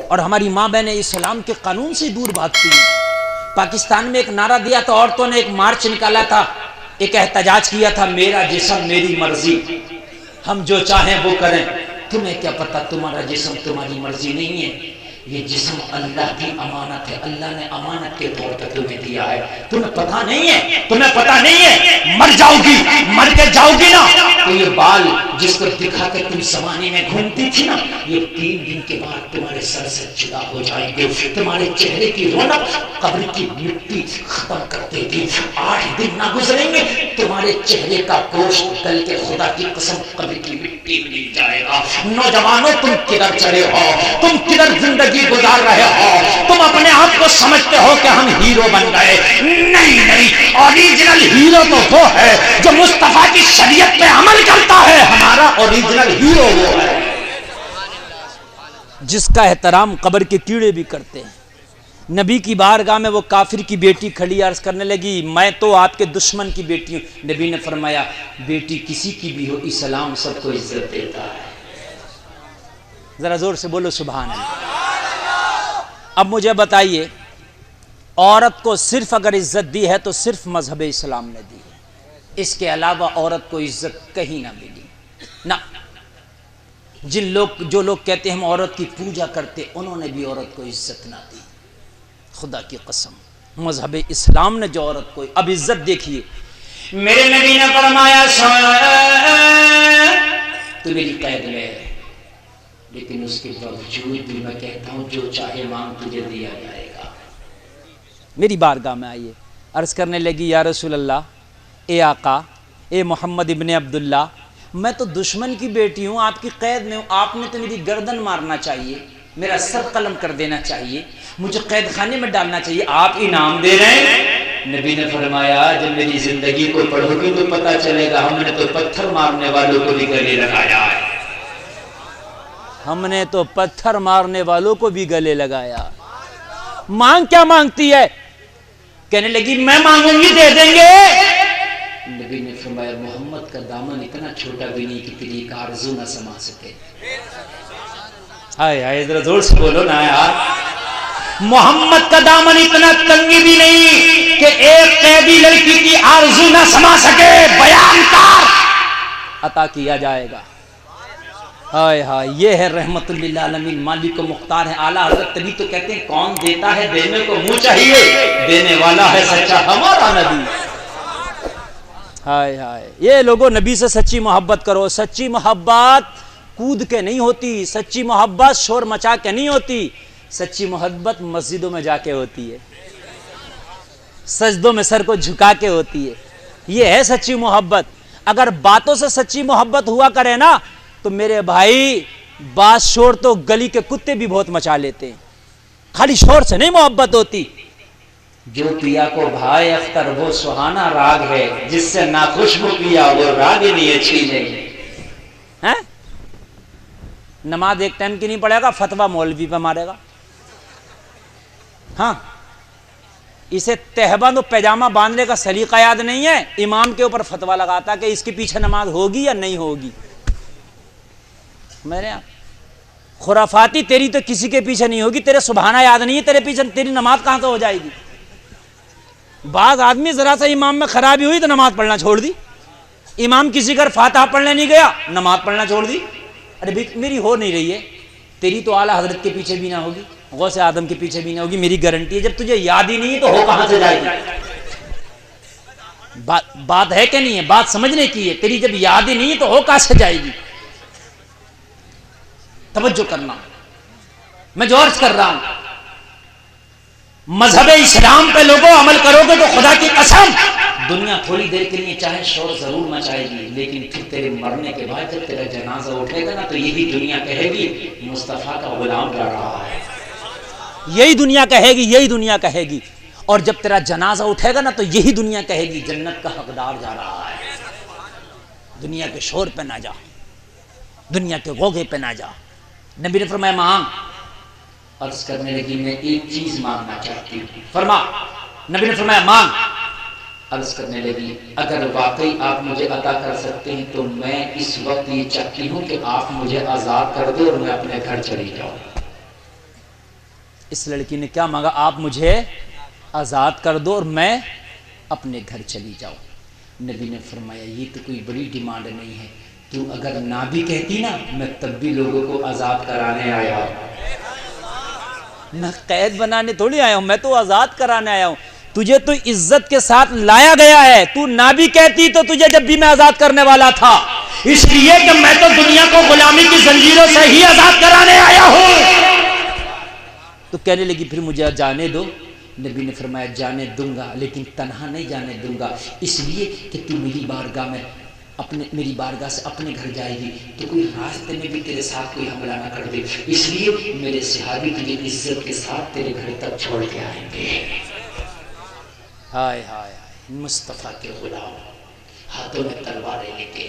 اور ہماری ماں بہنیں اسلام کے قانون سے دور بھاگتی ہیں. پاکستان میں ایک نعرہ دیا تھا عورتوں نے, ایک مارچ نکالا تھا, ایک احتجاج کیا تھا, میرا جسم میری مرضی, ہم جو چاہیں وہ کریں. تمہیں کیا پتا تمہارا جسم تمہاری مرضی نہیں ہے, یہ جسم اللہ کی امانت ہے, اللہ نے امانت کے طور پر تمہیں دیا ہے. تمہیں پتہ نہیں ہے, تمہیں پتہ نہیں ہے, مر جاؤ گی, مر کے جاؤ گی نا تو یہ بال جس کو دکھا کے تم زمانے میں گھومتی تھی نا, یہ 3 دن کے بعد تمہارے سر سے جدا ہو جائیں گے. تمہارے چہرے کی رونق قبر کی مٹی ختم کر دے گی. 8 دن نہ گزریں گے تمہارے چہرے کا گوشت گل کے خدا کی قسم قبر کی مٹی مل جائے گا. نوجوانوں تم کدھر چلے ہو, تم کدھر زندگی گزار رہے ہو؟ تم اپنے آپ کو سمجھتے ہو کہ ہم ہیرو بن گئے. نہیں نہیں, اوریجنل ہیرو تو وہ ہے جو مصطفیٰ کی شریعت پہ عمل کرتا ہے. ہمارا اوریجنل ہیرو وہ ہے جس کا احترام قبر کے کیڑے بھی کرتے ہیں. نبی کی بارگاہ میں وہ کافر کی بیٹی کھڑی عرض کرنے لگی, میں تو آپ کے دشمن کی بیٹی ہوں. نبی نے فرمایا, بیٹی کسی کی بھی ہو, اسلام سب کو عزت دیتا ہے. ذرا زور سے بولو سبحان اللہ. اب مجھے بتائیے, عورت کو صرف اگر عزت دی ہے تو صرف مذہب اسلام نے دی ہے, اس کے علاوہ عورت کو عزت کہیں نہ ملی نہ. جو لوگ کہتے ہیں ہم عورت کی پوجا کرتے, انہوں نے بھی عورت کو عزت نہ دی. خدا کی قسم, مذہب اسلام نے جو عورت کو, اب عزت دیکھیے, میرے نبی نے فرمایا تو میری قید میں ہے, لیکن اس کے باوجود بھی میں کہتا ہوں جو چاہے مانگ تجھے دیا جائے گا. میری بارگاہ میں آئیے, عرض کرنے لگی, یا رسول اللہ, اے آقا, اے محمد ابن عبداللہ, میں تو دشمن کی بیٹی ہوں, آپ کی قید میں ہوں, آپ نے تو میری گردن مارنا چاہیے, میرا سر قلم کر دینا چاہیے, مجھے قید خانے میں ڈالنا چاہیے, آپ انعام دے رہے ہیں. نبی نے فرمایا, جب میری زندگی کو پڑھو گے تو پتہ چلے گا, ہم نے تو پتھر مارنے والوں کو بھی گلے لگایا ہے. ہم نے تو پتھر مارنے والوں کو بھی گلے لگایا. مانگ کیا مانگتی ہے؟ کہنے لگی, میں مانگوں گی دے دیں گے. نبی نے فرمایا, محمد کا دامن اتنا چھوٹا بھی نہیں کہ تیری ایک آرزو نہ سما سکے. ہائے ہائے, ذرا زور سے بولو نا یار. محمد کا دامن اتنا تنگی بھی نہیں کہ ایک قیدی لڑکی کی آرزو نہ سما سکے. بیان کار عطا کیا جائے گا. ہائے ہائے, یہ ہے رحمت للعالمین, مالک و مختار ہے اعلیٰ حضرت. تبھی تو کہتے ہیں کون دیتا ہے دینے کو منہ چاہیے, دینے والا ہے سچا ہمارا نبی. ہائے ہائے, یہ لوگوں نبی سے سچی محبت کرو. سچی محبت کود کے نہیں ہوتی, سچی محبت شور مچا کے نہیں ہوتی, سچی محبت مسجدوں میں جا کے ہوتی ہے, سجدوں میں سر کو جھکا کے ہوتی ہے. یہ ہے سچی محبت. اگر باتوں سے سچی محبت ہوا کرے نا تو میرے بھائی, بات شور تو گلی کے کتے بھی بہت مچا لیتے ہیں, خالی شور سے نہیں محبت ہوتی. جو پیا کو بھائی اختر وہ سہانا راگ ہے, جس سے ناخوشبو پیا وہ راگ ہی نہیں اچھی نہیں. نماز ایک ٹائم کی نہیں پڑھے گا, فتویٰ مولوی پہ مارے گا. ہاں, اسے تہبند و پیجامہ باندھنے کا سلیقہ یاد نہیں ہے, امام کے اوپر فتویٰ لگاتا کہ اس کے پیچھے نماز ہوگی یا نہیں ہوگی. میرے خرافاتی, تیری تو کسی کے پیچھے نہیں ہوگی, تیرے سبحانہ یاد نہیں ہے, تیرے پیچھے تیری نماز کہاں سے ہو جائے گی. بعض آدمی ذرا سا امام میں خرابی ہوئی تو نماز پڑھنا چھوڑ دی. امام کسی گھر فاتحہ پڑھنے نہیں گیا, نماز پڑھنا چھوڑ دی. ارے بھائی میری ہو نہیں رہی ہے, تیری تو اعلیٰ حضرت کے پیچھے بھی نہ ہوگی, غوث اعظم کے پیچھے بھی نہ ہوگی, میری گارنٹی ہے. جب تجھے یاد ہی نہیں تو ہو کہاں سے جائے گی. بات ہے کہ نہیں ہے, بات سمجھنے کی ہے. تیری جب یاد ہی نہیں تو ہو کہاں سے جائے گی. توجہ کرنا, میں جو عرض کر رہا ہوں, مذہب اسلام پہ لوگوں عمل کرو گے تو خدا کی قسم دنیا تھوڑی دیر کے لیے چاہے شور ضرور مچائے گی, لیکن پھر تیرے مرنے کے بعد جب تیرا جنازہ اٹھے گا نا تو یہی دنیا کہے گی مصطفیٰ کا غلام جا رہا ہے. یہی دنیا کہے گی, یہی دنیا کہے گی. اور جب تیرا جنازہ اٹھے گا نا تو یہی دنیا کہے گی جنت کا حقدار جا رہا ہے. دنیا کے شور پہ نہ جا, دنیا کے غوغے پہ نہ جا. نبی نے فرمایا مانگ. عرض کرنے لگی میں ایک چیز مانگنا چاہتی ہوں. فرما. نبی نے فرمایا مانگ. عرض کرنے لگی اگر واقعی آپ مجھے عطا کر سکتے ہیں تو میں اس وقت یہ چاہتی ہوں کہ آپ مجھے آزاد کر دو اور میں اپنے گھر چلی جاؤں. اس لڑکی نے کیا مانگا؟ آپ مجھے آزاد کر دو اور میں اپنے گھر چلی جاؤں۔ نبی نے فرمایا یہ تو کوئی بڑی ڈیمانڈ نہیں ہے، تو اگر نہ بھی کہتی نا میں تب بھی لوگوں کو آزاد کرانے آیا ہوں، میں قید بنانے تھوڑی آیا ہوں، میں تو آزاد کرانے آیا ہوں۔ تجھے تو عزت کے ساتھ لایا گیا ہے، تو نہ بھی کہتی تو تجھے جب بھی میں آزاد کرنے والا تھا، اس لیے کہ میں تو دنیا کو غلامی کی زنجیروں سے ہی آزاد کرانے آیا ہوں۔ تو کہنے لگی پھر مجھے جانے دو۔ نبی نے فرمایا جانے دوں گا لیکن تنہا نہیں جانے دوں گا، اس لیے کہ تو میری بارگاہ سے اپنے گھر جائے گی تو کوئی راستے میں بھی تیرے ساتھ کوئی حملہ نہ کر دے، اس لیے میرے صحابی تجھے عزت کے ساتھ تیرے گھر تک چھوڑ کے آئیں گے۔ ہائے ہائے ہائے، مصطفیٰ کے غلام ہاتھوں میں تلواریں لے کے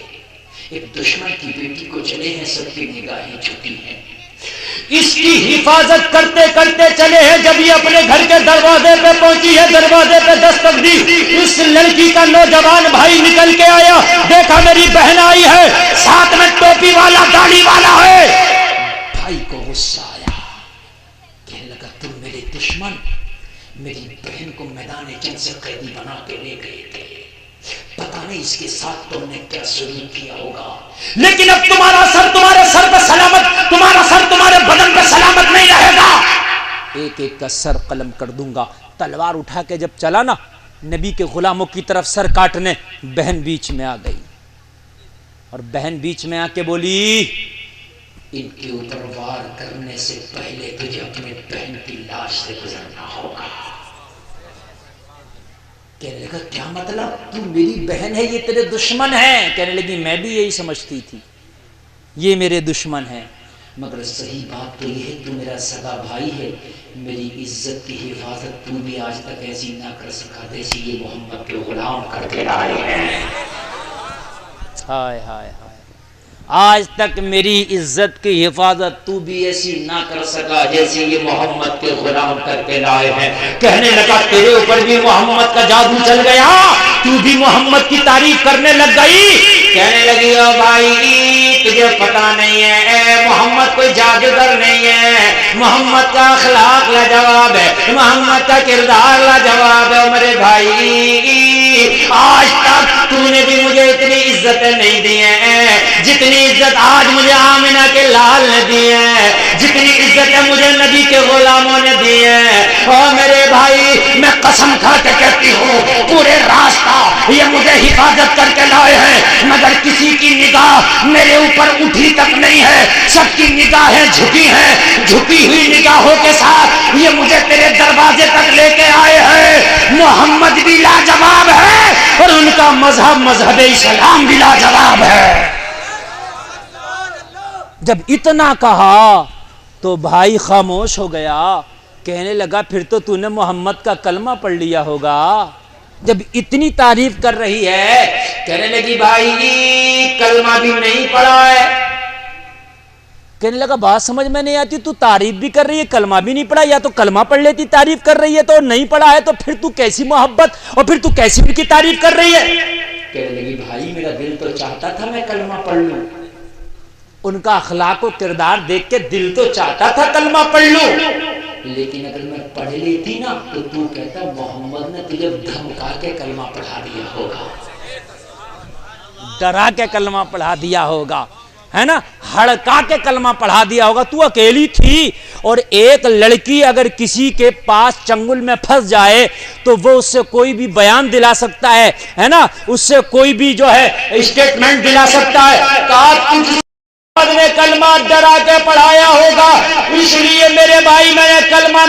ایک دشمن کی بیٹی کو چلے ہیں، سب کی نگاہیں جھکی ہیں، اس کی حفاظت کرتے کرتے چلے ہیں۔ جب یہ اپنے گھر کے دروازے پہ پہنچی ہے، دروازے پہ دستک دی، اس لڑکی کا نوجوان بھائی نکل کے آیا، دیکھا میری بہن آئی ہے، ساتھ میں ٹوپی والا داڑھی والا ہے۔ بھائی کو غصہ آیا، کہنے لگا تم میرے دشمن میری بہن کو میدان جنگ سے قیدی بنا کے لے گئے تھے، پتہ نہیں اس کے ساتھ تم نے کیا سلوک کیا ہوگا، لیکن اب تمہارا سر تمہارے سر پہ سلامت، تمہارا سر تمہارے بدن پہ سلامت نہیں رہے گا، ایک ایک کا سر قلم کر دوں گا۔ تلوار اٹھا کے جب چلا نا نبی کے غلاموں کی طرف سر کاٹنے، بہن بیچ میں آ گئی، اور بہن بیچ میں آ کے بولی ان کے اوپر وار کرنے سے پہلے تجھے اپنے بہن کی لاش سے گزرنا ہوگا۔ کہنے لگا کیا مطلب؟ تو میری بہن ہے، یہ تیرے دشمن ہے؟ کہنے لگی میں بھی یہی سمجھتی تھی، یہ میرے دشمن ہے، مگر صحیح بات تو یہ ہے تو میرا سگا بھائی ہے، میری عزت کی حفاظت تو بھی آج تک ایسی نہ کر سکا جیسی یہ محمد کے غلام کر کے لائے ہیں۔ ہائے ہائے ہائے، آج تک میری عزت کی حفاظت تو بھی ایسی نہ کر سکا جیسے یہ محمد کے غلام کر کے لائے ہیں۔ کہنے لگا تیرے اوپر بھی محمد کا جادو چل گیا، تو بھی محمد کی تعریف کرنے لگ گئی۔ کہنے لگی او بھائی تجھے پتا نہیں ہے محمد کوئی جادوگر نہیں ہے، محمد کا اخلاق لاجواب ہے، محمد کا کردار لاجواب ہے۔ میرے بھائی آج تک تو نے بھی مجھے اتنی عزتیں نہیں دی ہیں جتنی عزت آج مجھے آمنہ کے لال نے دی ہے، جتنی عزتیں مجھے نبی کے غلاموں نے دی ہیں۔ اور میرے بھائی میں قسم کھا کے کہتی ہوں پورے راستہ یہ مجھے حفاظت کر کے لائے ہیں، مگر کسی کی نگاہ میرے اوپر اٹھی تک نہیں ہے، سب کی نگاہیں جھکی ہیں، جھکی ہوئی نگاہوں کے ساتھ یہ مجھے تیرے دروازے تک لے کے آئے ہیں۔ محمد بھی لاجواب ہے اور ان کا مذہب اسلام بھی لاجواب ہے۔ جب اتنا کہا تو بھائی خاموش ہو گیا، کہنے لگا پھر تو نے محمد کا کلمہ پڑھ لیا ہوگا جب اتنی تعریف کر رہی ہے۔ کہنے لگی بھائی کلمہ بھی نہیں پڑھا ہے۔ کہنے لگا بات سمجھ میں نہیں آتی، تو تعریف بھی کر رہی ہے کلمہ بھی نہیں پڑھا، یا تو کلمہ پڑھ لیتی تعریف کر رہی ہے تو نہیں پڑھا ہے، تو پھر تو کیسی محبت اور پھر تو کیسی ان کی تعریف کر رہی ہے؟ کہنے لگی بھائی میرا دل تو چاہتا تھا میں کلمہ پڑھ لوں، ان کا اخلاق و کردار دیکھ کے دل تو چاہتا تھا کلمہ پڑھ لوں، لیکن اگر میں پڑھ لیتی نا تو کہتا محمد نے تجھے دھمکا کے کلمہ پڑھا دیا ہوگا، ڈرا کے کلمہ پڑھا دیا ہوگا، ہے نا، ہڑکا کے کلمہ پڑھا دیا ہوگا۔ تو اکیلی تھی، اور ایک لڑکی اگر کسی کے پاس چنگل میں پھنس جائے تو وہ اس سے کوئی بھی بیان دلا سکتا ہے نا، اس سے کوئی بھی جو ہے اسٹیٹمنٹ دلا سکتا ہے۔ کہا نے کلمہ ڈرا کے پڑھایا ہوگا، اس لیے میرے بھائی میں نے کلمہ